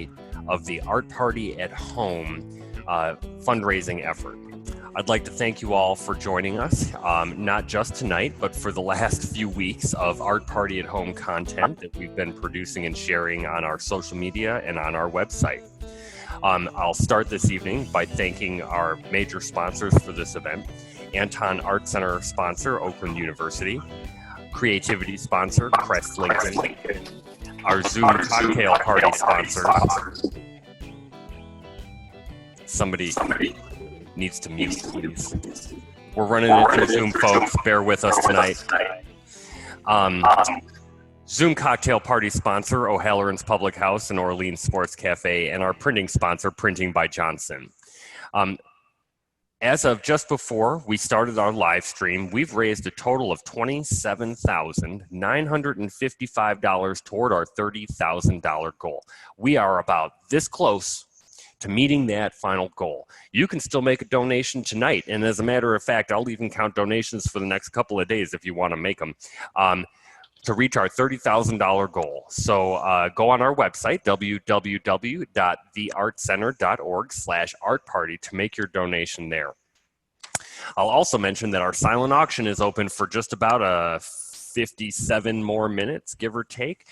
day of the Art Party at Home fundraising effort. I'd like to thank you all for joining us, not just tonight, but for the last few weeks of Art Party at Home content that we've been producing and sharing on our social media and on our website. I'll start this evening by thanking our major sponsors for this event: Anton Art Center sponsor, Oakland University; Creativity sponsor, Crest Lincoln; our Zoom cocktail party sponsor. Somebody needs to mute, please. We're running into Zoom, folks. Bear with us tonight. Zoom cocktail party sponsor, O'Halloran's Public House and Orleans Sports Cafe, and our printing sponsor, Printing by Johnson. As of just before we started our live stream, we've raised a total of $27,955 toward our $30,000 goal. We are about this close to meeting that final goal. You can still make a donation tonight, and as a matter of fact, I'll even count donations for the next couple of days if you want to make them, to reach our $30,000 goal. So go on our website, www.theartcenter.org/artparty, to make your donation there. I'll also mention that our silent auction is open for just about 57 more minutes, give or take.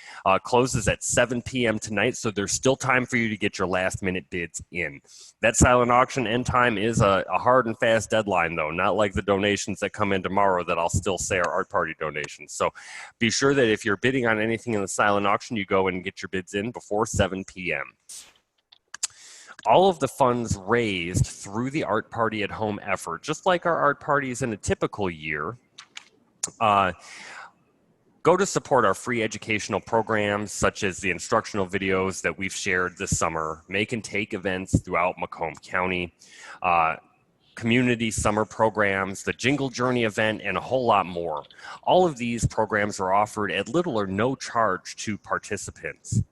Closes at 7 p.m. tonight, so there's still time for you to get your last minute bids in. That silent auction end time is a hard and fast deadline, though, not like the donations that come in tomorrow that I'll still say are Art Party donations. So be sure that if you're bidding on anything in the silent auction, you go and get your bids in before 7 p.m. All of the funds raised through the Art Party at Home effort, just like our art parties in a typical year, go to support our free educational programs, such as the instructional videos that we've shared this summer, make and take events throughout Macomb County, community summer programs, the Jingle Journey event, and a whole lot more. All of these programs are offered at little or no charge to participants.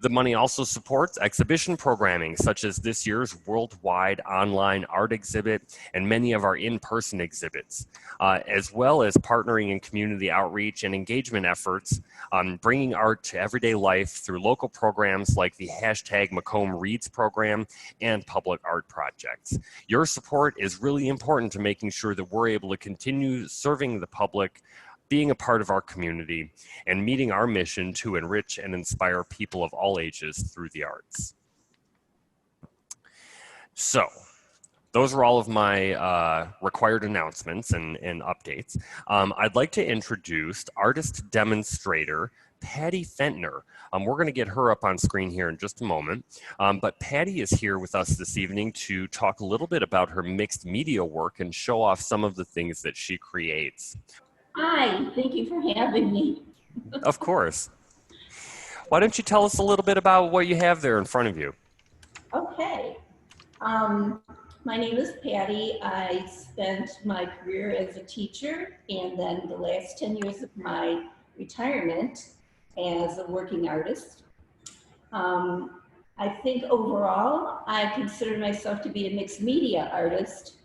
The money also supports exhibition programming, such as this year's worldwide online art exhibit and many of our in-person exhibits, as well as partnering in community outreach and engagement efforts on bringing art to everyday life through local programs like the #Macomb Reads program and public art projects. Your support is really important to making sure that we're able to continue serving the public, being a part of our community, and meeting our mission to enrich and inspire people of all ages through the arts. So, those are all of my required announcements and updates. I'd like to introduce artist demonstrator Patti Pfaendtener. We're going to get her up on screen here in just a moment. But Patti is here with us this evening to talk a little bit about her mixed media work and show off some of the things that she creates. Hi, thank you for having me. Of course. Why don't you tell us a little bit about what you have there in front of you? Okay. My name is Patti. I spent my career as a teacher and then the last 10 years of my retirement as a working artist. I think overall, I consider myself to be a mixed media artist.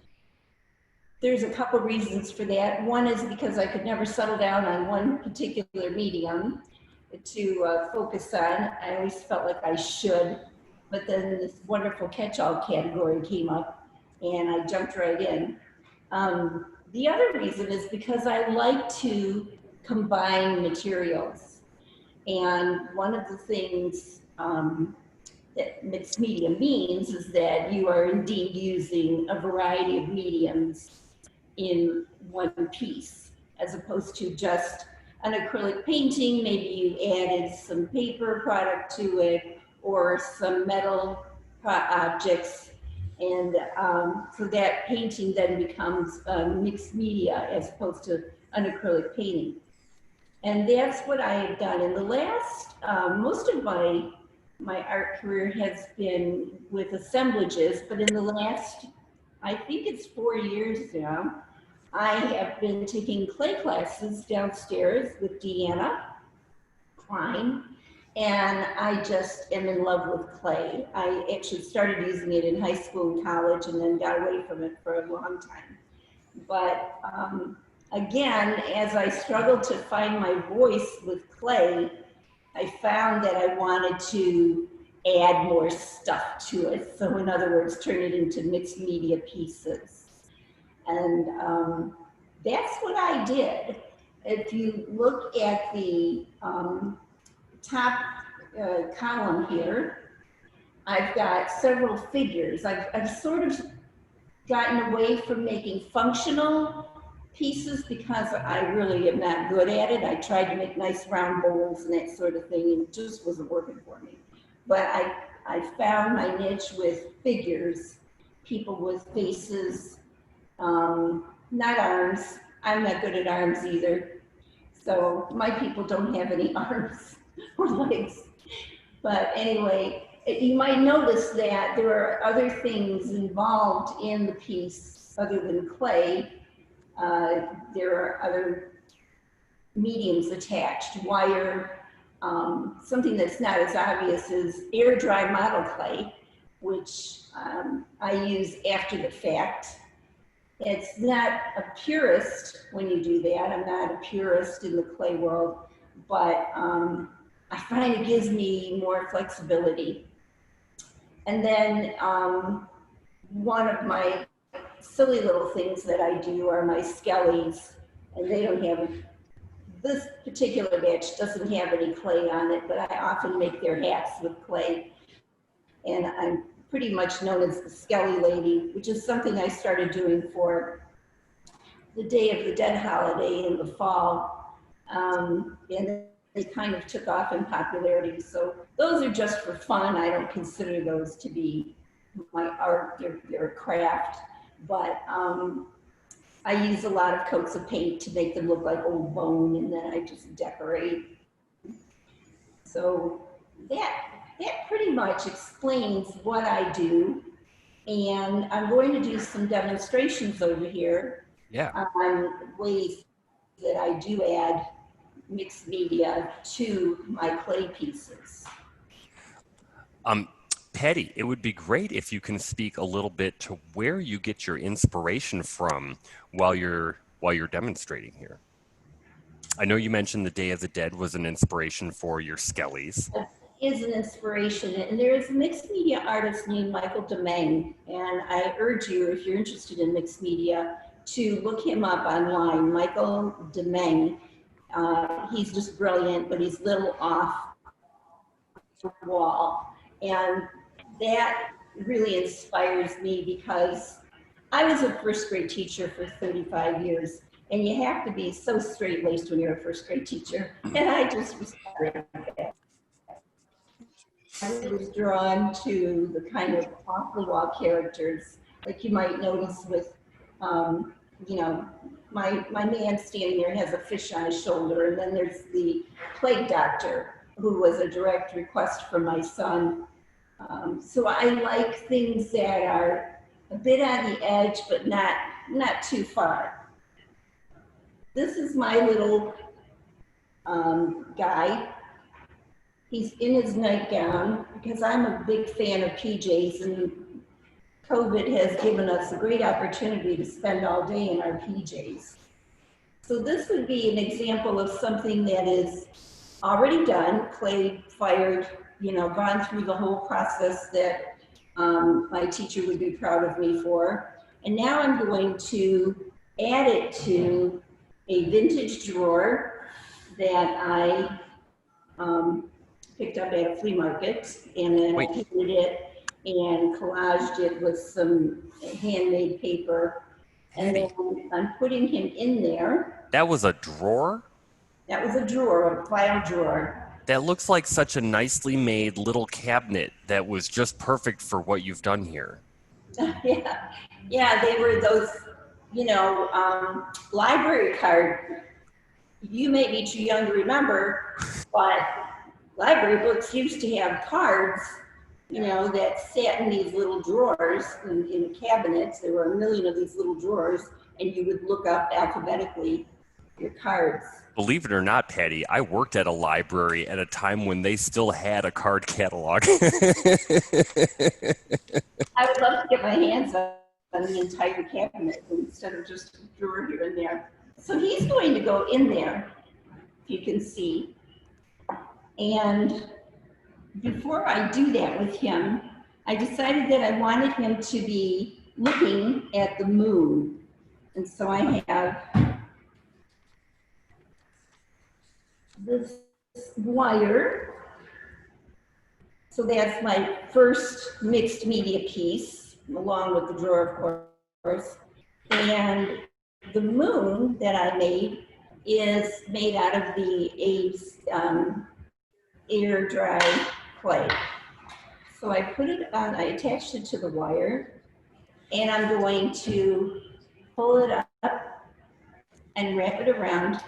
There's a couple reasons for that. One is because I could never settle down on one particular medium to focus on. I always felt like I should, but then this wonderful catch-all category came up and I jumped right in. The other reason is because I like to combine materials. And one of the things that mixed media means is that you are indeed using a variety of mediums in one piece, as opposed to just an acrylic painting. Maybe you added some paper product to it or some metal objects, and so that painting then becomes mixed media as opposed to an acrylic painting. And that's what I have done. In the last, most of my art career has been with assemblages, but in the last, I think it's 4 years now, I have been taking clay classes downstairs with Deanna Klein, and I just am in love with clay. I actually started using it in high school and college and then got away from it for a long time. But again, as I struggled to find my voice with clay, I found that I wanted to add more stuff to it. So in other words, turn it into mixed media pieces. And that's what I did. If you look at the top column here, I've got several figures. I've sort of gotten away from making functional pieces because I really am not good at it. I tried to make nice round bowls and that sort of thing, and it just wasn't working for me. But I found my niche with figures, people with faces, not arms. I'm not good at arms either. So my people don't have any arms or legs. But anyway, you might notice that there are other things involved in the piece other than clay. There are other mediums attached, wire. Something that's not as obvious is air dry model clay, which I use after the fact. It's not a purist when you do that. I'm not a purist in the clay world, but I find it gives me more flexibility. And then one of my silly little things that I do are my Skellies, and they don't have, this particular batch doesn't have any clay on it, but I often make their hats with clay. And I'm pretty much known as the Skelly Lady, which is something I started doing for the Day of the Dead holiday in the fall. And they kind of took off in popularity. So those are just for fun. I don't consider those to be my art, they're a craft. But I use a lot of coats of paint to make them look like old bone, and then I just decorate. So that pretty much explains what I do. And I'm going to do some demonstrations over here on ways that I do add mixed media to my clay pieces. Patti, it would be great if you can speak a little bit to where you get your inspiration from while you're demonstrating here. I know you mentioned the Day of the Dead was an inspiration for your Skellies. Is an inspiration, and there is a mixed media artist named Michael Demay, and I urge you, if you're interested in mixed media, to look him up online. Michael Demay. He's just brilliant, but he's a little off the wall, and that really inspires me because I was a first grade teacher for 35 years, and you have to be so straight-laced when you're a first grade teacher, and I just was that. I was drawn to the kind of off-the-wall characters, like you might notice with, you know, my man standing there has a fish on his shoulder, and then there's the plague doctor, who was a direct request from my son. So I like things that are a bit on the edge, but not too far. This is my little guy. He's in his nightgown because I'm a big fan of PJs, and COVID has given us a great opportunity to spend all day in our PJs. So this would be an example of something that is already done, clay fired, you know, gone through the whole process that my teacher would be proud of me for. And now I'm going to add it to a vintage drawer that I picked up at a flea market, and then I painted it and collaged it with some handmade paper. And then I'm putting him in there. That was a drawer? That was a drawer, a file drawer. That looks like such a nicely made little cabinet that was just perfect for what you've done here. Yeah, they were those, you know, library card. You may be too young to remember, but library books used to have cards, you know, that sat in these little drawers in cabinets. There were a million of these little drawers, and you would look up alphabetically your cards. Believe it or not, Patti, I worked at a library at a time when they still had a card catalog. I would love to get my hands on the entire cabinet instead of just a drawer here and there. So he's going to go in there, if you can see. And before I do that with him, I decided that I wanted him to be looking at the moon. And so I have this wire. So that's my first mixed media piece, along with the drawer, of course. And the moon that I made is made out of the air dry clay. So I put it on, I attached it to the wire, and I'm going to pull it up and wrap it around.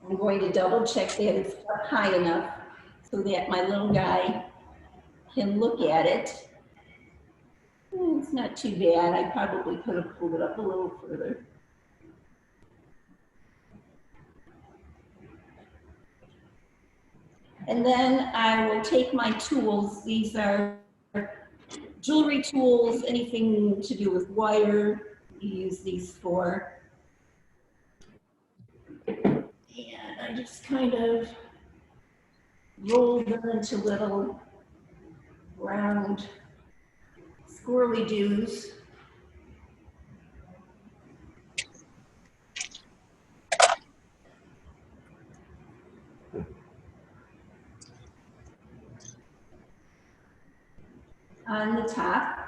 I'm going to double check that it's up high enough so that my little guy can look at it. It's not too bad. I probably could have pulled it up a little further. And then I will take my tools. These are jewelry tools, anything to do with wire, you use these for. And I just kind of roll them into little round squirrely doos. On the top.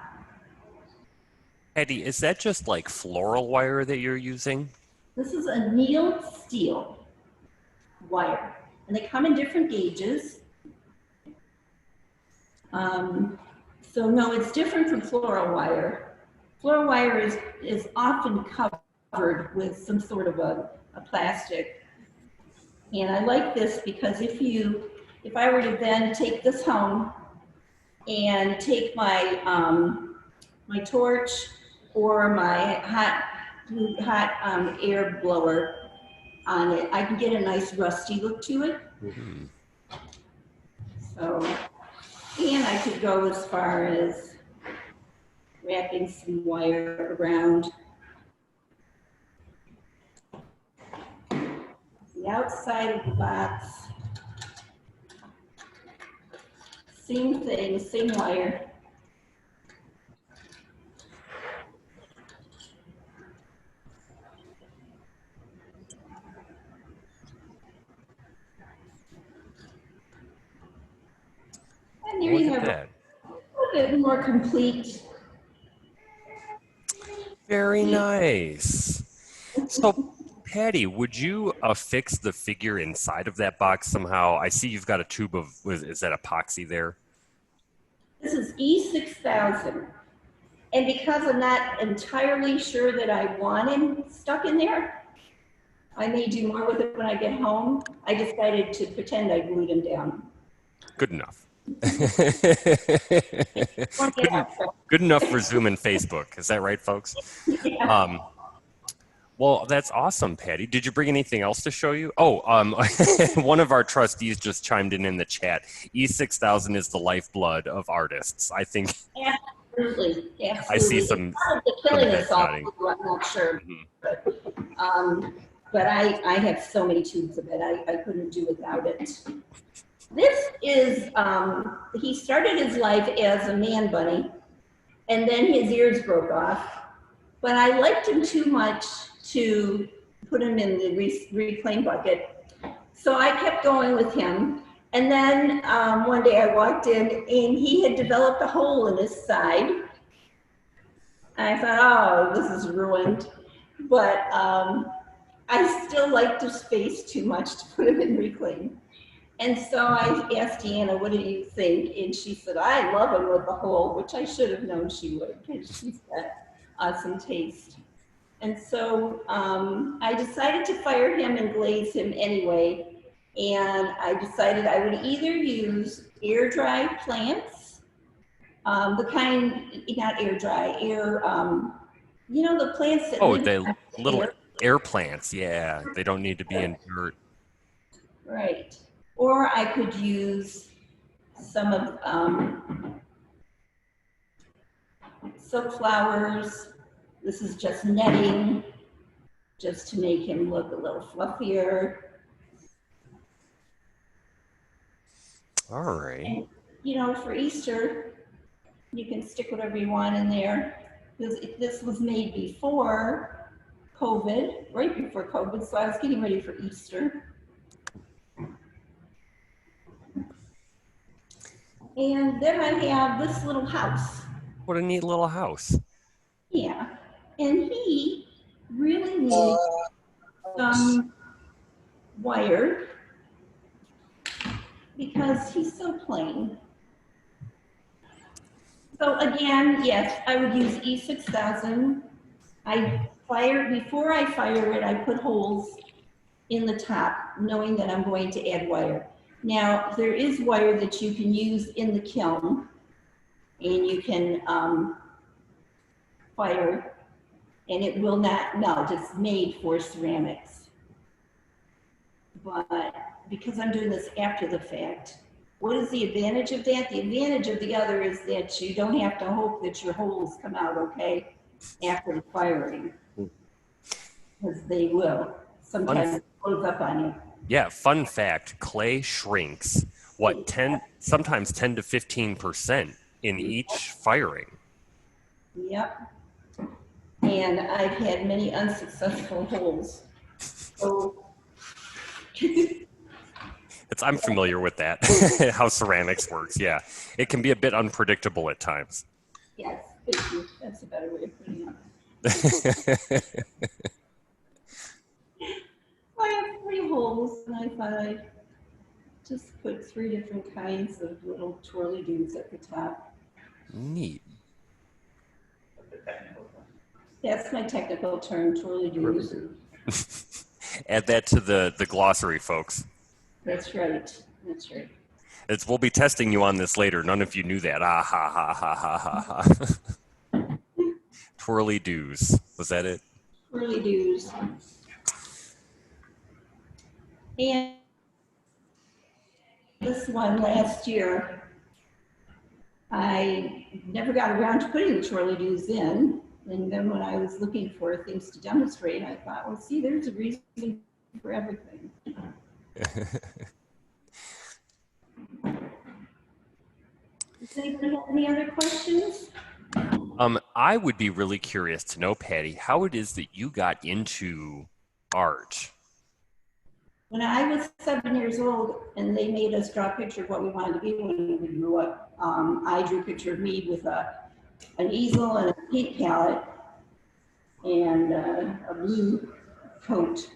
Patti, is that just like floral wire that you're using? This is a annealed steel wire, and they come in different gauges. So no, it's different from floral wire. Floral wire is often covered with some sort of a plastic. And I like this because if I were to then take this home and take my, my torch or my hot air blower on it, I can get a nice rusty look to it. Mm-hmm. So, and I could go as far as wrapping some wire around the outside of the box. Same thing, same wire. And there you have a bit more complete. Very nice. So, Patti, would you affix the figure inside of that box somehow? I see you've got a tube of, is that epoxy there? This is E6000. And because I'm not entirely sure that I want him stuck in there, I may do more with it when I get home. I decided to pretend I glued him down. Good enough. Good enough for Zoom and Facebook. Is that right, folks? Yeah. Well, that's awesome, Patti. Did you bring anything else to show you? Oh, one of our trustees just chimed in the chat. E6000 is the lifeblood of artists. I think. Absolutely. I see some. Killing us all. I'm not sure. Mm-hmm. But I have so many tubes of it. I couldn't do without it. This is, he started his life as a man bunny, and then his ears broke off. But I liked him too much to put him in the reclaim bucket. So I kept going with him. And then one day I walked in and he had developed a hole in his side. And I thought, oh, this is ruined. But I still liked his face too much to put him in reclaim. And so I asked Deanna, what do you think? And she said, I love him with the hole, which I should have known she would, because she's got awesome taste. And so I decided to fire him and glaze him anyway. And I decided I would either use air dry plants, the kind, not air dry, air, you know, the plants that the little air plants, yeah. They don't need to be in dirt. Right. Or I could use some of silk flowers. This is just netting, just to make him look a little fluffier. All right. And, you know, for Easter, you can stick whatever you want in there. This was made before COVID, right before COVID, so I was getting ready for Easter. And then I have this little house. What a neat little house. Yeah. And he really needs some wire because he's so plain. So again, yes, I would use E6000. Before I fire it, I put holes in the top, knowing that I'm going to add wire. Now, there is wire that you can use in the kiln, and you can fire, and it will not melt. It's made for ceramics. But because I'm doing this after the fact, what is the advantage of that? The advantage of the other is that you don't have to hope that your holes come out okay after the firing, because they will. Sometimes it blows up on you. Yeah, fun fact, clay shrinks, sometimes 10 to 15% in each firing. Yep. And I've had many unsuccessful holes. So I'm familiar with that, how ceramics works, yeah. It can be a bit unpredictable at times. yes, thank you. That's a better way of putting it. I have 3 holes, and I thought I'd just put 3 different kinds of little twirly-doos at the top. Neat. That's my technical term, twirly-doos. Add that to the glossary, folks. That's right. That's right. We'll be testing you on this later. None of you knew that. Ah, ha, ha, ha, ha, ha, ha. Twirly doos. Was that it? Twirly doos. And this one last year, I never got around to putting the twirly doos in. And then when I was looking for things to demonstrate, I thought, well, see, there's a reason for everything. Does anybody have any other questions? I would be really curious to know, Patti, how it is that you got into art. When I was 7 years old and they made us draw a picture of what we wanted to be when we grew up, I drew a picture of me with an easel and a paint palette and a blue coat,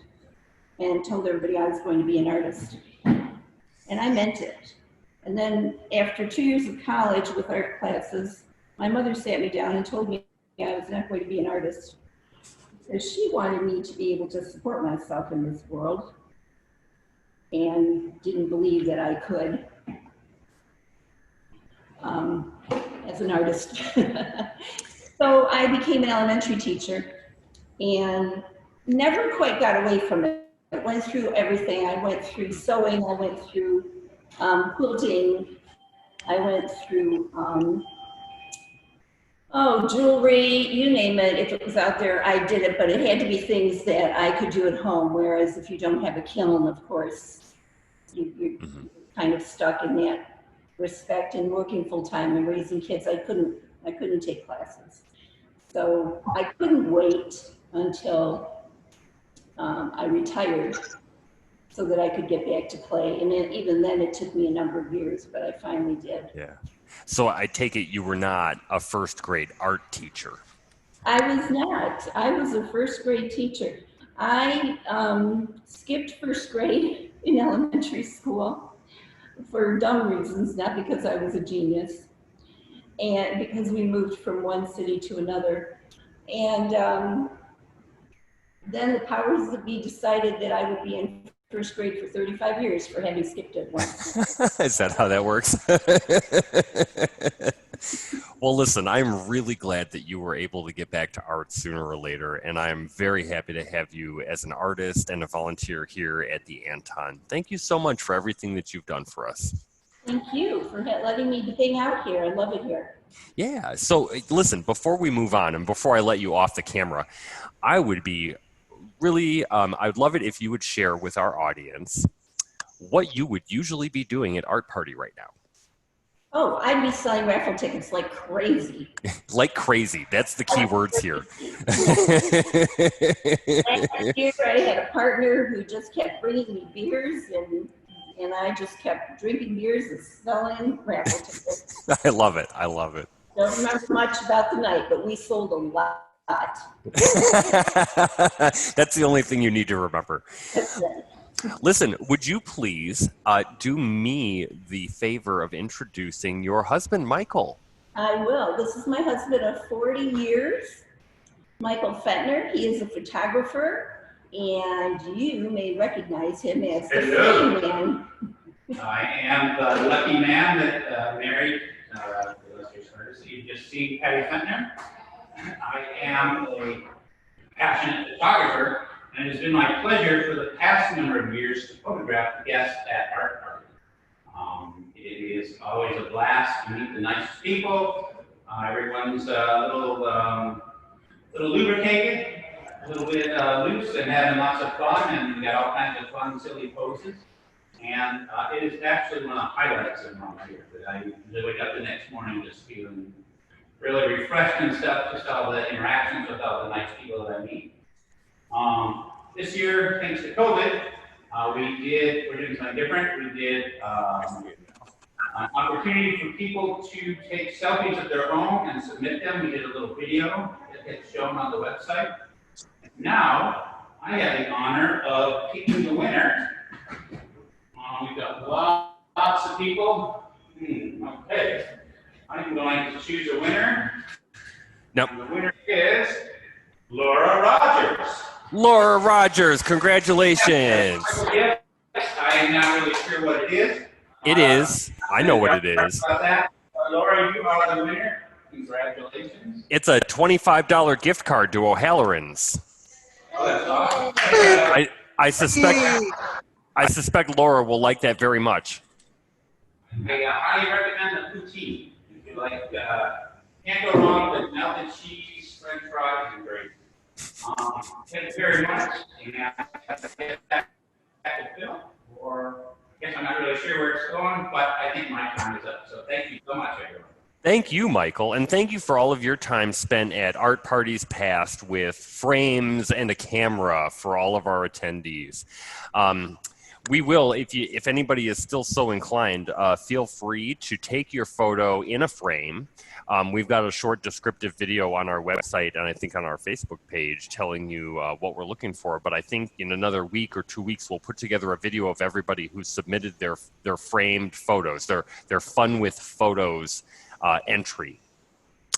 and told everybody I was going to be an artist. And I meant it. And then after 2 years of college with art classes, my mother sat me down and told me I was not going to be an artist, because she wanted me to be able to support myself in this world, and didn't believe that I could as an artist. So I became an elementary teacher and never quite got away from it. I went through everything. I went through sewing, I went through quilting, I went through jewelry, you name it. If it was out there, I did it, but it had to be things that I could do at home. Whereas if you don't have a kiln, of course, you're kind of stuck in that respect. And working full time and raising kids, I couldn't take classes. So I couldn't wait until I retired so that I could get back to play. And then, even then, it took me a number of years, but I finally did. Yeah. So I take it you were not a first grade art teacher. I was not. I was a first grade teacher. I skipped first grade in elementary school for dumb reasons, not because I was a genius, and because we moved from one city to another. And then the powers that be decided that I would be in first grade for 35 years for having skipped it once. Is that how that works? Well, listen, I'm really glad that you were able to get back to art sooner or later, and I'm very happy to have you as an artist and a volunteer here at the Anton. Thank you so much for everything that you've done for us. Thank you for letting me hang out here. I love it here. Yeah, so listen, before we move on and before I let you off the camera, I would be really, I'd love it if you would share with our audience what you would usually be doing at Art Party right now. Oh, I'd be selling raffle tickets like crazy. Like crazy. That's the key words here. Last year, I had a partner who just kept bringing me beers, and I just kept drinking beers and selling raffle tickets. I love it. I love it. Don't remember much about the night, but we sold a lot. That's the only thing you need to remember. That's it. Listen, would you please do me the favor of introducing your husband, Michael? I will. This is my husband of 40 years, Michael Fentner. He is a photographer, and you may recognize him as the Flame Man. I am the lucky man that married the illustrious artist you've just seen, Patti Pfaendtener. I am a passionate photographer, and it has been my pleasure for the past number of years to photograph the guests at Art Party. It is always a blast to meet the nicest people. Everyone's a little lubricated, a little bit loose, and having lots of fun, and we got all kinds of fun, silly poses. And it is actually one of the highlights of my year that I usually wake up the next morning just feeling really refreshed and stuff, just all the interactions with all the nice people that I meet. This year, thanks to COVID, we're doing something different. We did an opportunity for people to take selfies of their own and submit them. We did a little video that gets shown on the website. Now, I have the honor of picking the winner. We've got lots of people. Okay. I'm going to choose a winner. Nope. The winner is Laura Rogers. Laura Rogers, congratulations. Yes, I am not really sure what it is. It is. I know what it is. About that. Laura, you are the winner. Congratulations. It's a $25 gift card to O'Halloran's. Oh, that's awesome. I suspect Laura will like that very much. I highly recommend the poutine. If you like, can't go wrong with melted cheese, French fries, and gravy. Thank you very much. And I get back to Phil, or I guess I'm not really sure where it's going, but I think my time is up. So thank you so much, everyone. Thank you, Michael, and thank you for all of your time spent at Art Parties Past with frames and a camera for all of our attendees. We will, if anybody is still so inclined, feel free to take your photo in a frame. We've got a short descriptive video on our website and I think on our Facebook page telling you what we're looking for. But I think in another week or 2 weeks, we'll put together a video of everybody who submitted their framed photos, their Fun with Photos entry.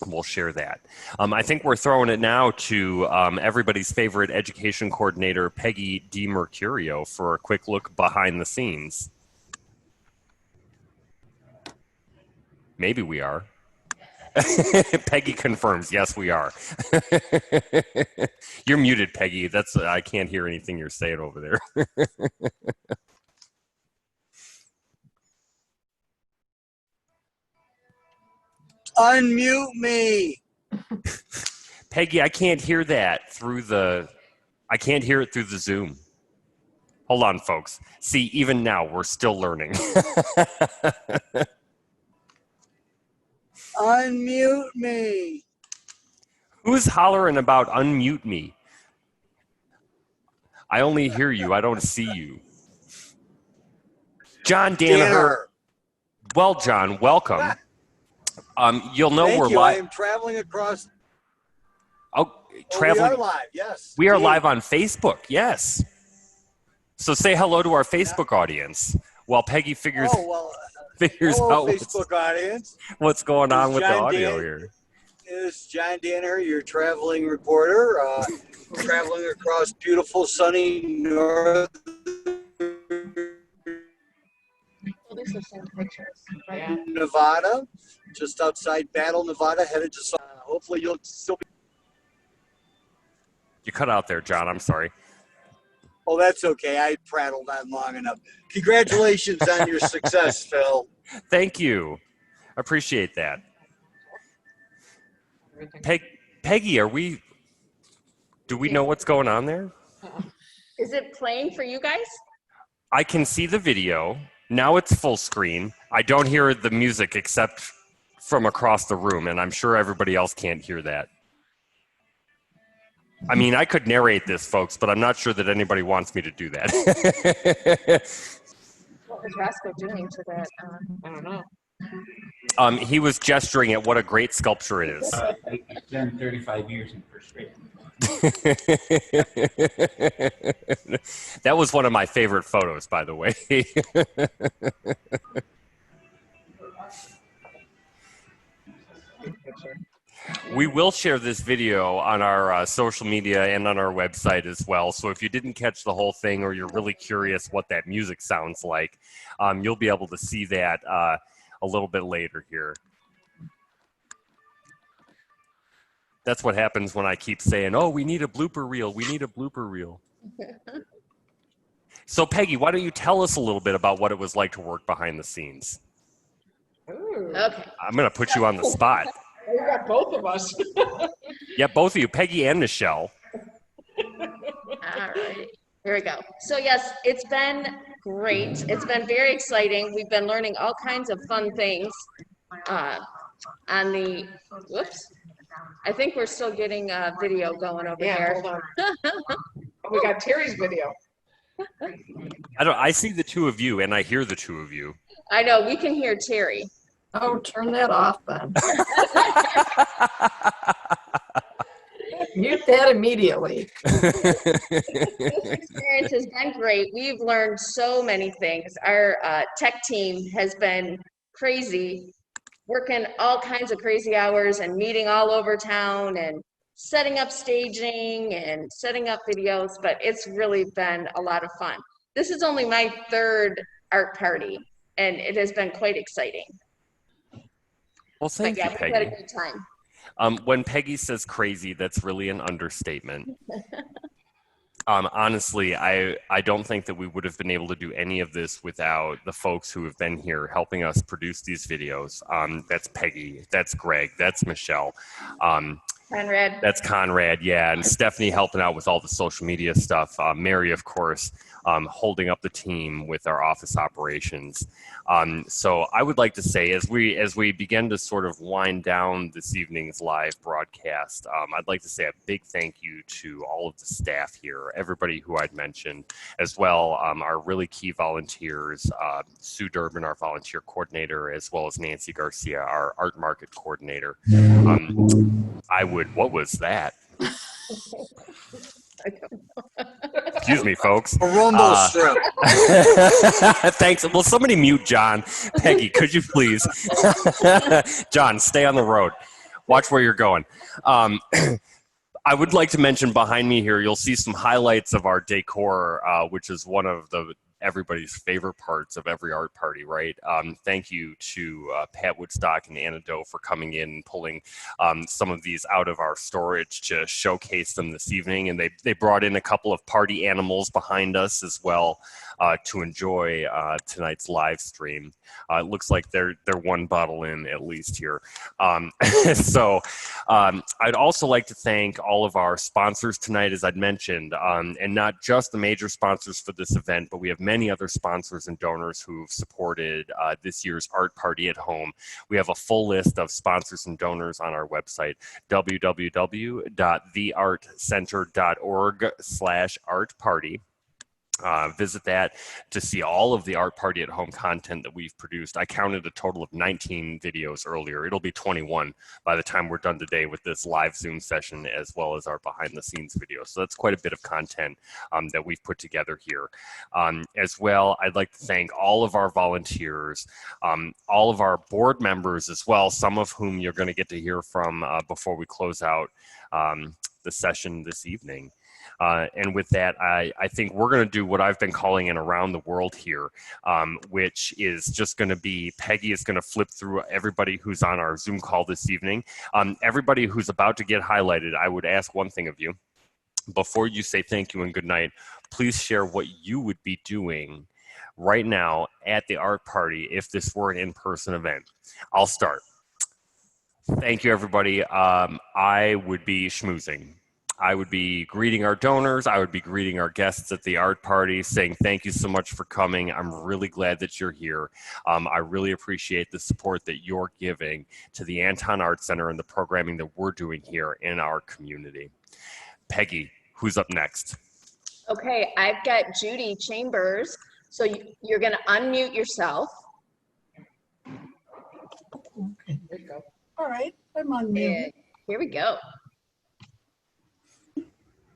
We'll share that. I think we're throwing it now to everybody's favorite education coordinator, Peggy DiMercurio, for a quick look behind the scenes. Maybe we are. Peggy confirms, yes, we are. You're muted, Peggy. I can't hear anything you're saying over there. Unmute me. Peggy, I can't hear that through the Zoom. Hold on, folks. See, even now, we're still learning. Unmute me. Who's hollering about unmute me? I only hear you. I don't see you. John Danaher. Well, John, welcome. You'll know Thank we're you. live. I am traveling across. Oh, traveling. We are live, yes. We are live on Facebook, yes. So say hello to our Facebook audience while Peggy figures hello, out Facebook audience. what's going on with the John audio here. This is John Danaher, your traveling reporter, traveling across beautiful, sunny north. Nevada, just outside Battle, Nevada, headed to. Hopefully, you'll still be. You cut out there, John. I'm sorry. Oh, that's okay. I prattled on long enough. Congratulations on your success, Phil. Thank you. Appreciate that. Peggy, do we know what's going on there? Is it playing for you guys? I can see the video. Now it's full screen. I don't hear the music except from across the room, and I'm sure everybody else can't hear that. I mean, I could narrate this, folks, but I'm not sure that anybody wants me to do that. What was Roscoe doing to that? I don't know. He was gesturing at what a great sculpture it is. I've done 35 years in first grade. That was one of my favorite photos, by the way. We will share this video on our social media and on our website as well. So if you didn't catch the whole thing, or you're really curious what that music sounds like, you'll be able to see that a little bit later here. That's what happens when I keep saying, oh, we need a blooper reel. We need a blooper reel. So Peggy, why don't you tell us a little bit about what it was like to work behind the scenes? Ooh. Okay. I'm going to put you on the spot. You got both of us. Yeah, both of you, Peggy and Michelle. All right. Here we go. So yes, it's been great. It's been very exciting. We've been learning all kinds of fun things on the, whoops. I think we're still getting a video going over here. Hold on. We got Terry's video. I see the two of you and I hear the two of you. I know, we can hear Terry. Oh, turn that off then. Mute that immediately. This experience has been great. We've learned so many things. Our tech team has been crazy, working all kinds of crazy hours and meeting all over town and setting up staging and setting up videos, but it's really been a lot of fun. This is only my third art party, and it has been quite exciting. Well, thank you, Peggy. We've had a good time. When Peggy says crazy, that's really an understatement. Honestly, I don't think that we would have been able to do any of this without the folks who have been here helping us produce these videos. That's Peggy, that's Greg, that's Michelle. Conrad. That's Conrad, yeah, and Stephanie helping out with all the social media stuff. Mary, of course, holding up the team with our office operations. So I would like to say, as we begin to sort of wind down this evening's live broadcast, I'd like to say a big thank you to all of the staff here, everybody who I'd mentioned, as well our really key volunteers, Sue Durbin, our volunteer coordinator, as well as Nancy Garcia, our art market coordinator. What was that? Excuse me, folks. A rumble strip. Thanks. Will somebody mute John? Peggy, could you please? John, stay on the road. Watch where you're going. I would like to mention behind me here, you'll see some highlights of our decor, which is one of everybody's favorite parts of every art party, right? Thank you to Pat Woodstock and Anna Doe for coming in and pulling some of these out of our storage to showcase them this evening. And they brought in a couple of party animals behind us as well to enjoy tonight's live stream. It looks like they're one bottle in at least here. So I'd also like to thank all of our sponsors tonight, as I'd mentioned, and not just the major sponsors for this event, but we have many other sponsors and donors who've supported this year's Art Party at Home. We have a full list of sponsors and donors on our website, www.theartcenter.org/artparty. Visit that to see all of the Art Party at Home content that we've produced. I counted a total of 19 videos earlier. It'll be 21 by the time we're done today with this live Zoom session, as well as our behind the scenes video. So that's quite a bit of content that we've put together here. As well, I'd like to thank all of our volunteers, all of our board members as well, some of whom you're going to get to hear from before we close out the session this evening. And with that, I think we're going to do what I've been calling an around the world here, which is just going to be, Peggy is going to flip through everybody who's on our Zoom call this evening. Everybody who's about to get highlighted, I would ask one thing of you. Before you say thank you and good night, please share what you would be doing right now at the art party if this were an in-person event. I'll start. Thank you, everybody. I would be schmoozing. I would be greeting our donors. I would be greeting our guests at the art party, saying thank you so much for coming. I'm really glad that you're here. I really appreciate the support that you're giving to the Anton Art Center and the programming that we're doing here in our community. Peggy, who's up next? Okay, I've got Judy Chambers. So you're going to unmute yourself. Okay, there you go. All right, I'm on mute. Here we go.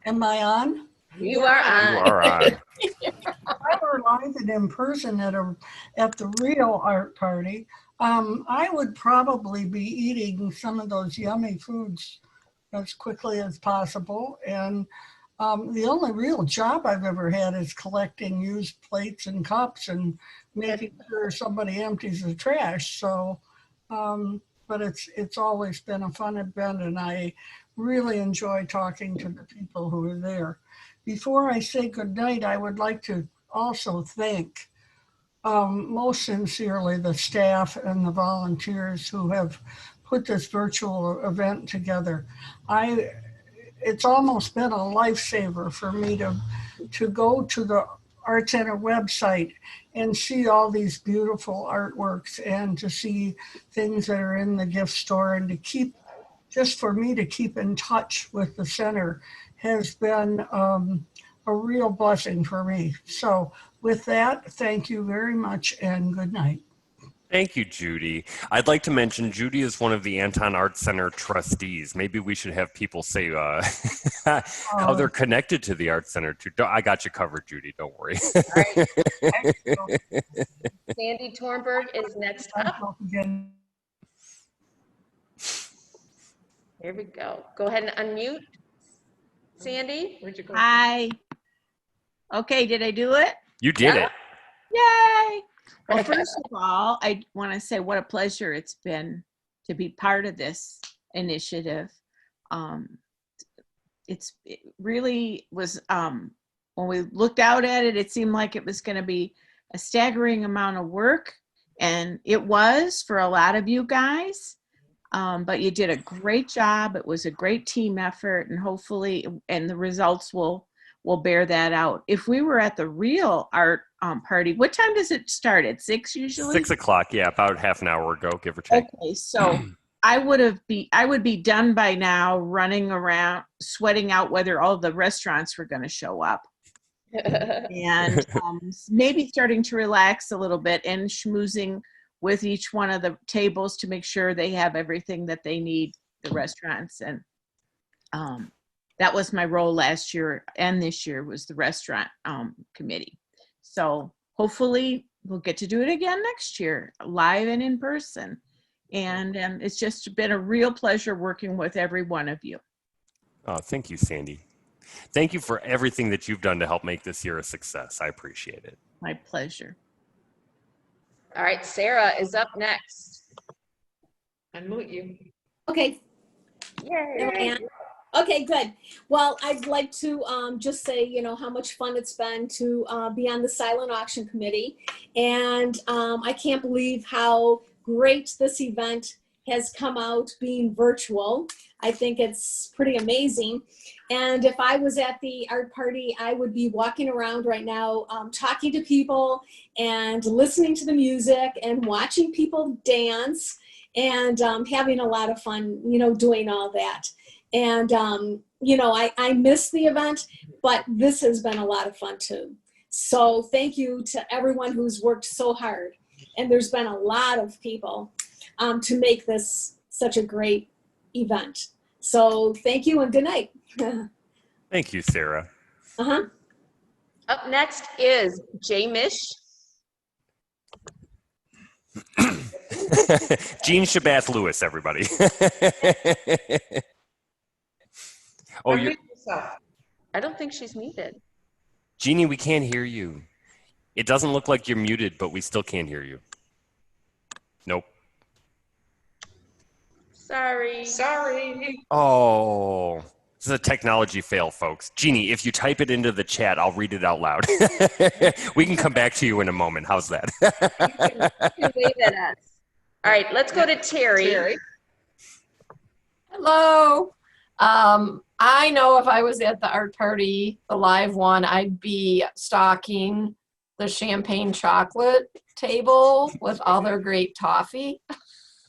Am I on? You are on. You are on. I were live and in person at the real art party. I would probably be eating some of those yummy foods as quickly as possible. And the only real job I've ever had is collecting used plates and cups and making sure somebody empties the trash. So, but it's always been a fun event, and I really enjoy talking to the people who are there. Before I say goodnight, I would like to also thank most sincerely the staff and the volunteers who have put this virtual event together. It's almost been a lifesaver for me to go to the Art Center website and see all these beautiful artworks and to see things that are in the gift store, and for me to keep in touch with the center has been a real blessing for me. So with that, thank you very much and good night. Thank you, Judy. I'd like to mention Judy is one of the Anton Art Center trustees. Maybe we should have people say how they're connected to the Art Center too. I got you covered, Judy. Don't worry. All right. Sandy Tornberg is next up. Here we go. Go ahead and unmute. Sandy, where'd you go? Hi. Okay, did I do it? You did it. Yay! Well, first of all, I want to say what a pleasure it's been to be part of this initiative. It really was, when we looked out at it, it seemed like it was going to be a staggering amount of work, and it was for a lot of you guys. But you did a great job. It was a great team effort, and hopefully, and the results will bear that out. If we were at the real art party, what time does it start? At 6 usually? 6 o'clock, yeah, about half an hour ago, give or take. Okay, so I would be done by now, running around, sweating out whether all the restaurants were going to show up. And maybe starting to relax a little bit and schmoozing with each one of the tables to make sure they have everything that they need, the restaurants. And that was my role last year, and this year was the restaurant committee. So hopefully we'll get to do it again next year, live and in person. And it's just been a real pleasure working with every one of you. Oh, thank you, Sandy. Thank you for everything that you've done to help make this year a success. I appreciate it. My pleasure. All right, Sarah is up next. Unmute you. Okay. Yay. Okay, good. Well, I'd like to just say, how much fun it's been to be on the silent auction committee. And I can't believe how great this event has come out being virtual. I think it's pretty amazing. And if I was at the art party, I would be walking around right now, talking to people and listening to the music and watching people dance and having a lot of fun, doing all that. And, I miss the event, but this has been a lot of fun too. So thank you to everyone who's worked so hard. And there's been a lot of people to make this such a great event. So thank you and good night. Thank you, Sarah. Uh-huh. Up next is Jamish. Jean Shabazz Lewis, everybody. Oh, you're... I don't think she's muted. Jeannie, we can't hear you. It doesn't look like you're muted, but we still can't hear you. Nope. Sorry. Oh, this is a technology fail, folks. Jeannie, if you type it into the chat, I'll read it out loud. We can come back to you in a moment. How's that? You can wave at us. All right, let's go to Terry. Hello. I know if I was at the art party, the live one, I'd be stocking the champagne chocolate table with all their great toffee.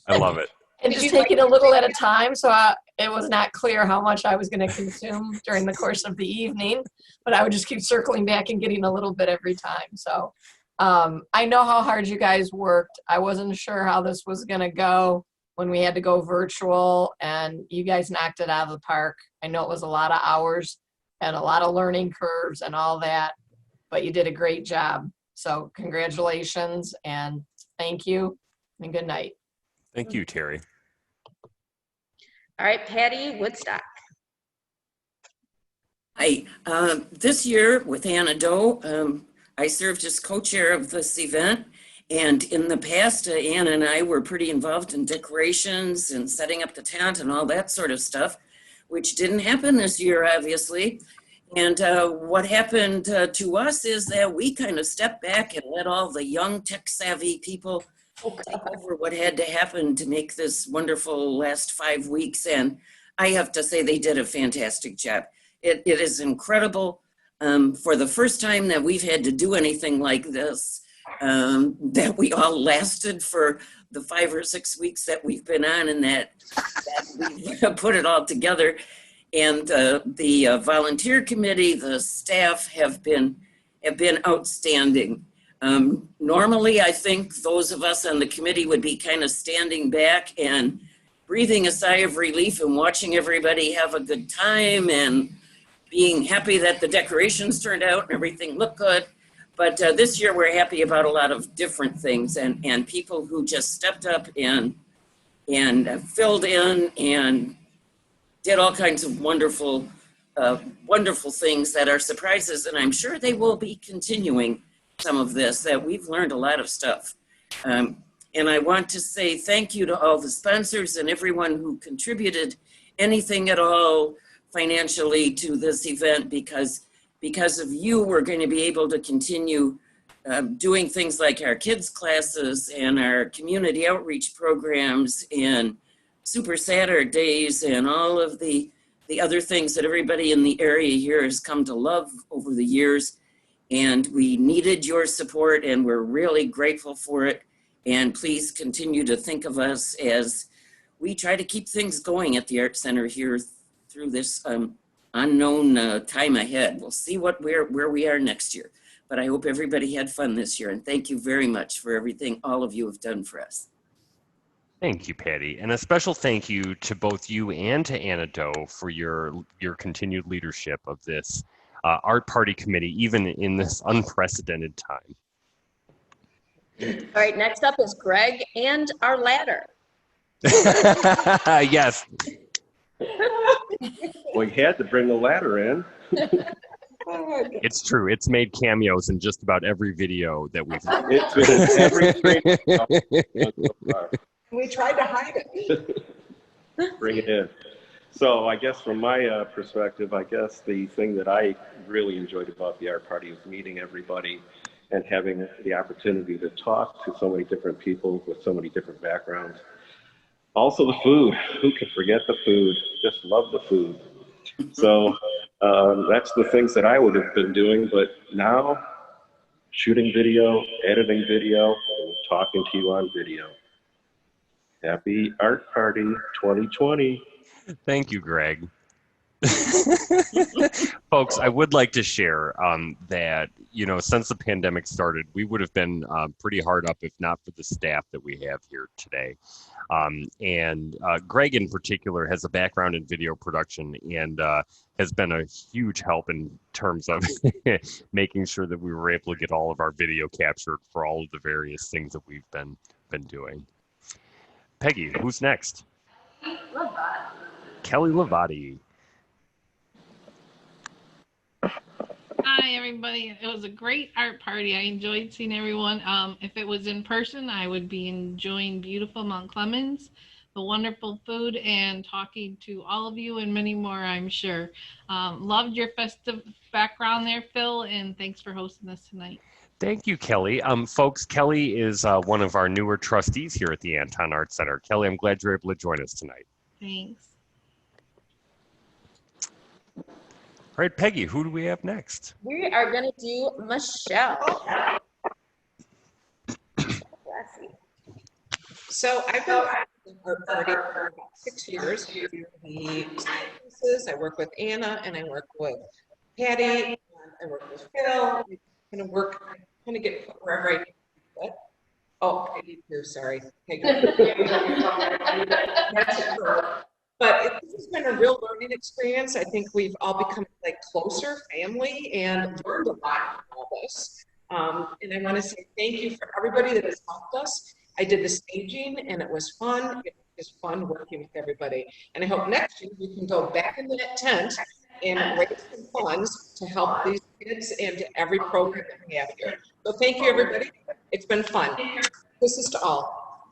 I love it. And just take it a little at a time, so it was not clear how much I was going to consume during the course of the evening, but I would just keep circling back and getting a little bit every time. So I know how hard you guys worked. I wasn't sure how this was going to go when we had to go virtual, and you guys knocked it out of the park. I know it was a lot of hours and a lot of learning curves and all that, but you did a great job. So congratulations and thank you and good night. Thank you, Terry. All right, Patti, Woodstock. Hi, this year with Anna Doe, I served as co-chair of this event. And in the past, Anna and I were pretty involved in decorations and setting up the tent and all that sort of stuff, which didn't happen this year, obviously. And what happened to us is that we kind of stepped back and let all the young tech-savvy people take over what had to happen to make this wonderful last 5 weeks. And I have to say they did a fantastic job. It is incredible. For the first time that we've had to do anything like this, that we all lasted for the 5 or 6 weeks that we've been on, and that we put it all together. And the volunteer committee, the staff have been outstanding. Normally, I think those of us on the committee would be kind of standing back and breathing a sigh of relief and watching everybody have a good time and being happy that the decorations turned out and everything looked good. But this year we're happy about a lot of different things, and people who just stepped up and filled in and did all kinds of wonderful things that are surprises. And I'm sure they will be continuing some of this, that we've learned a lot of stuff. And I want to say thank you to all the sponsors and everyone who contributed anything at all financially to this event, because of you, we're going to be able to continue doing things like our kids classes and our community outreach programs and Super Saturdays and all of the other things that everybody in the area here has come to love over the years. And we needed your support, and we're really grateful for it. And please continue to think of us as we try to keep things going at the Art Center here through this unknown time ahead. We'll see where we are next year. But I hope everybody had fun this year. And thank you very much for everything all of you have done for us. Thank you, Patti. And a special thank you to both you and to Anna Doe for your continued leadership of this Art Party Committee, even in this unprecedented time. All right, next up is Greg and our ladder. Yes. We had to bring the ladder in. It's true. It's made cameos in just about every video that we've done. It's been every We tried to hide it. Bring it in. So I guess from my perspective, I guess the thing that I really enjoyed about the Art Party was meeting everybody and having the opportunity to talk to so many different people with so many different backgrounds. Also the food. Who could forget the food? Just love the food. So that's the things that I would have been doing, but now shooting video, editing video, and talking to you on video. Happy Art Party 2020. Thank you, Greg. Folks, I would like to share that, since the pandemic started, we would have been pretty hard up if not for the staff that we have here today. And Greg in particular has a background in video production and has been a huge help in terms of making sure that we were able to get all of our video captured for all of the various things that we've been doing. Peggy, who's next? Kelly Lavati. Hi, everybody. It was a great art party. I enjoyed seeing everyone. If it was in person, I would be enjoying beautiful Mount Clemens, the wonderful food, and talking to all of you and many more, I'm sure. Loved your festive background there, Phil, and thanks for hosting this tonight. Thank you, Kelly. Folks, Kelly is one of our newer trustees here at the Anton Art Center. Kelly, I'm glad you're able to join us tonight. Thanks. right, Peggy, who do we have next? We are going to do Michelle. So I've been in Art Party for about 6 years. I do the pieces. I work with Anna and I work with Patti. And I work with Phil. We kind of get wherever I can. Oh, Peggy too, sorry. Peggy. That's her. But this has been a real learning experience. I think we've all become like closer family and learned a lot from all this. And I want to say thank you for everybody that has helped us. I did the staging and it was fun. It was fun working with everybody. And I hope next year we can go back into that tent and raise some funds to help these kids and to every program that we have here. So thank you, everybody. It's been fun. This is to all.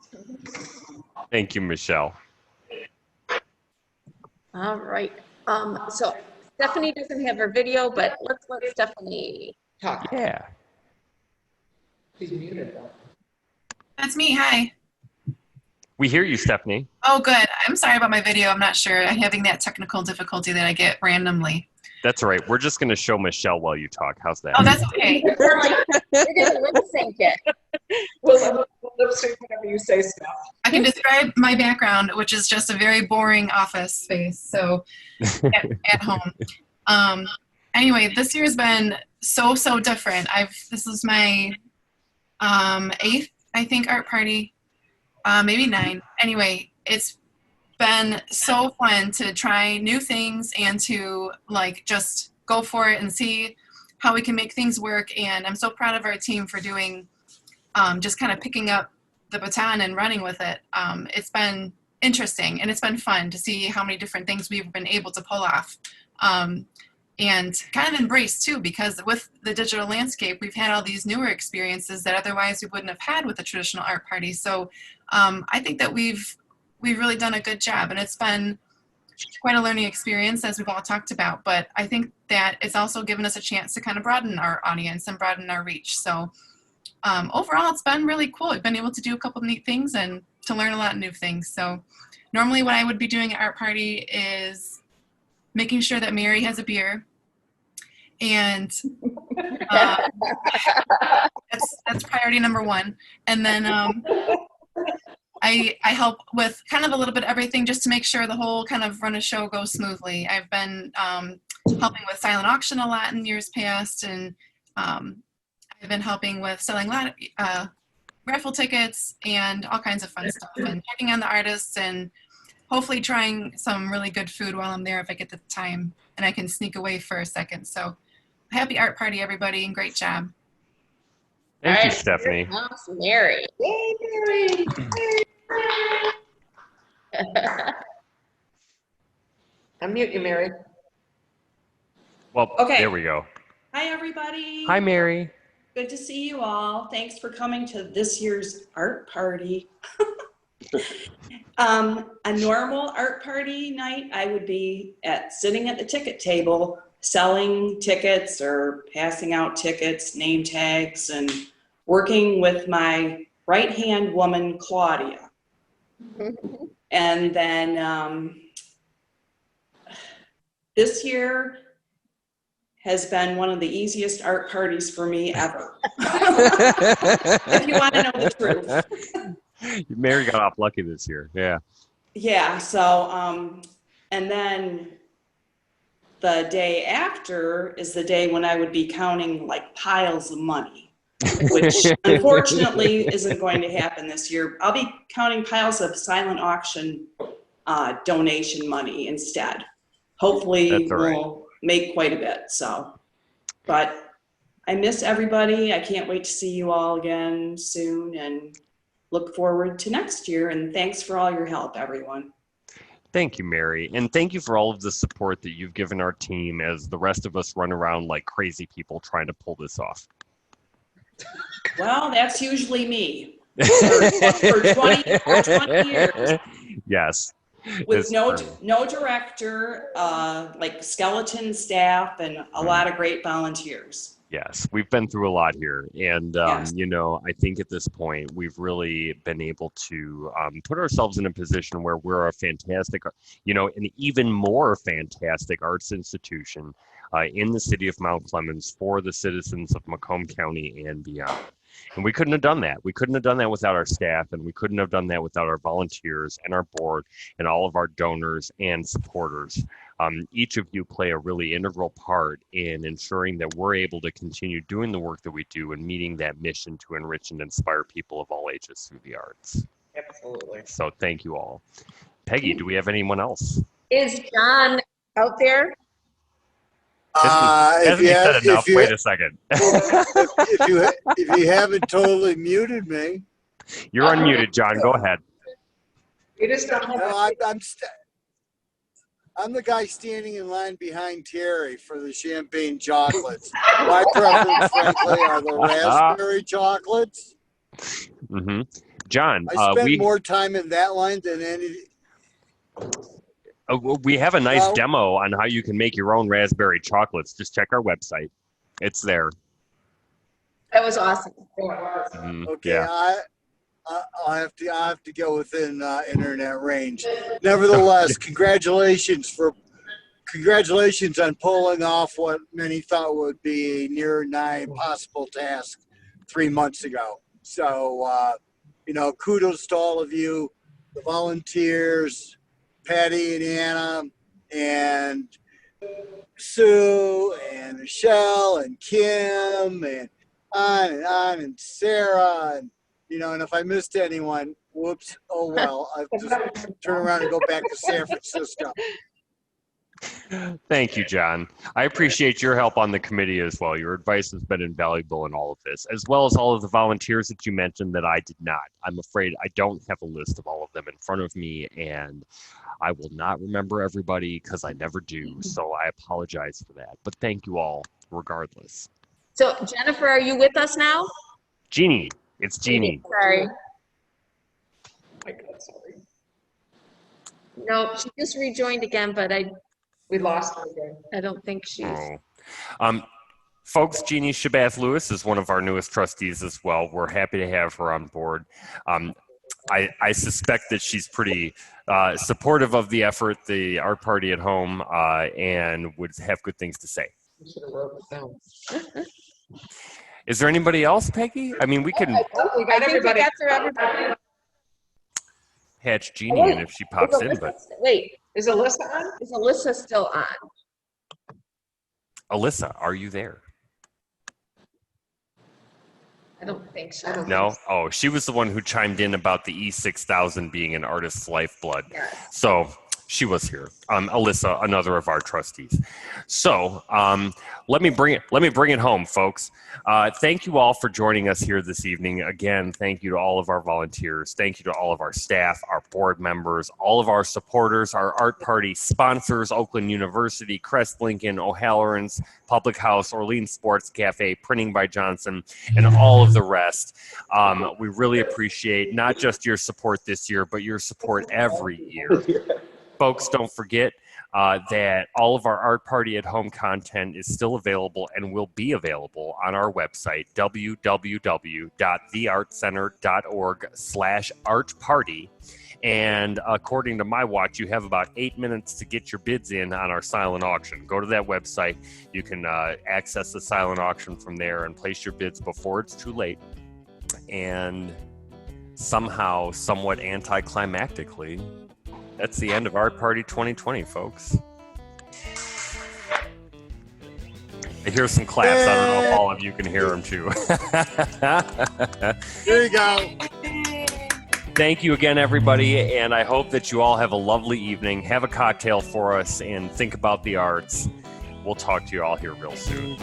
Thank you, Michelle. All right. So Stephanie doesn't have her video, but let's let Stephanie talk. Yeah. She's muted though. That's me. Hi. We hear you, Stephanie. Oh, good. I'm sorry about my video. I'm not sure. I'm having that technical difficulty that I get randomly. That's all right. We're just going to show Michelle while you talk. How's that? Oh, that's okay. We're going to lip sync it. We'll lip sync whenever you say stuff. I can describe my background, which is just a very boring office space. So at home. Anyway, this year has been so different. This is my 8th, I think, art party, maybe 9. Anyway, it's been so fun to try new things and to like just go for it and see how we can make things work. And I'm so proud of our team for doing just kind of picking up the baton and running with it. It's been interesting and it's been fun to see how many different things we've been able to pull off. And kind of embrace too, because with the digital landscape, we've had all these newer experiences that otherwise we wouldn't have had with a traditional art party. So I think that we've really done a good job, and it's been quite a learning experience, as we've all talked about. But I think that it's also given us a chance to kind of broaden our audience and broaden our reach. So overall, it's been really cool. We've been able to do a couple of neat things and to learn a lot of new things. So normally what I would be doing at art party is making sure that Mary has a beer, and that's priority number 1. And then I help with kind of a little bit of everything just to make sure the whole kind of run of show goes smoothly. I've been helping with silent auction a lot in years past, and I've been helping with selling raffle tickets and all kinds of fun stuff, and checking on the artists, and hopefully trying some really good food while I'm there if I get the time and I can sneak away for a second. So happy art party, everybody, and great job. Thank you, Stephanie. Mary. Hey, Mary. Unmute you, Mary. Well, Okay. There we go. Hi, everybody. Hi, Mary. Good to see you all. Thanks for coming to this year's art party. A normal art party night, I would be sitting at the ticket table, selling tickets or passing out tickets, name tags, and working with my right-hand woman, Claudia. And then this year has been one of the easiest art parties for me ever. If you want to know the truth. Mary got off lucky this year. Yeah. Yeah. So, and then the day after is the day when I would be counting like piles of money, which unfortunately isn't going to happen this year. I'll be counting piles of silent auction donation money instead. Hopefully we'll make quite a bit. So, but I miss everybody. I can't wait to see you all again soon, and look forward to next year. And thanks for all your help, everyone. Thank you, Mary. And thank you for all of the support that you've given our team as the rest of us run around like crazy people trying to pull this off. Well, that's usually me for 20 years. Yes. With no director, like skeleton staff, and a lot of great volunteers. Yes, we've been through a lot here. And, Yes. you know, I think at this point, we've really been able to put ourselves in a position where we're a fantastic, you know, an even more fantastic arts institution in the city of Mount Clemens for the citizens of Macomb County and beyond. And we couldn't have done that. We couldn't have done that without our staff, and we couldn't have done that without our volunteers and our board and all of our donors and supporters. Each of you play a really integral part in ensuring that we're able to continue doing the work that we do and meeting that mission to enrich and inspire people of all ages through the arts. Absolutely. So thank you all. Peggy, do we have anyone else? Is John out there? Hasn't he said enough? Wait a second. if you haven't totally muted me. You're unmuted, John. Go ahead. You just don't have I'm the guy standing in line behind Terry for the champagne chocolates. My preference, frankly, are the raspberry chocolates. Mm-hmm. John, I spend more time in that line than any. We have a nice demo on how you can make your own raspberry chocolates. Just check our website. It's there. That was awesome. Okay, yeah. I'll have to go within internet range. Nevertheless, congratulations on pulling off what many thought would be a near nigh impossible task 3 months ago. So, you know, kudos to all of you, the volunteers, Patty and Anna, and Sue and Michelle and Kim and on and Sarah, and you know, and if I missed anyone, whoops, oh well. I'll just turn around and go back to San Francisco. Thank you, John. I appreciate your help on the committee as well. Your advice has been invaluable in all of this, as well as all of the volunteers that you mentioned that I did not. I'm afraid I don't have a list of all of them in front of me, and I will not remember everybody because I never do. So I apologize for that. But thank you all regardless. So Jennifer, are you with us now? Jeannie, it's Jeannie. Sorry. my God, sorry. No, she just rejoined again, but We lost her again. I don't think she's. Folks, Jeannie Shabazz Lewis is one of our newest trustees as well. We're happy to have her on board. I suspect that she's pretty supportive of the effort, the Art Party at Home, and would have good things to say. We should have wrote it down. Is there anybody else, Peggy? I mean, we can We got everybody. We got through everybody. hatch Jeannie in if she pops in, but Wait, Is Alyssa on? is Alyssa still on? Alyssa, are you there? I don't think so. No? Oh, she was the one who chimed in about the E6000 being an artist's lifeblood. Yes. So she was here. Alyssa, another of our trustees. So let me bring it home, folks. Thank you all for joining us here this evening. Again, thank you to all of our volunteers. Thank you to all of our staff, our board members, all of our supporters, our Art Party sponsors, Oakland University, Crest Lincoln, O'Halloran's, Public House, Orleans Sports Cafe, Printing by Johnson, and all of the rest. We really appreciate not just your support this year, but your support every year. Folks, don't forget that all of our Art Party at Home content is still available and will be available on our website, www.theartcenter.org/artparty. And according to my watch, you have about 8 minutes to get your bids in on our silent auction. Go to that website. You can access the silent auction from there and place your bids before it's too late. And somehow, somewhat anticlimactically, that's the end of Art Party 2020, folks. I hear some claps. I don't know if all of you can hear them too. There you go. Thank you again, everybody, and I hope that you all have a lovely evening. Have a cocktail for us and think about the arts. We'll talk to you all here real soon.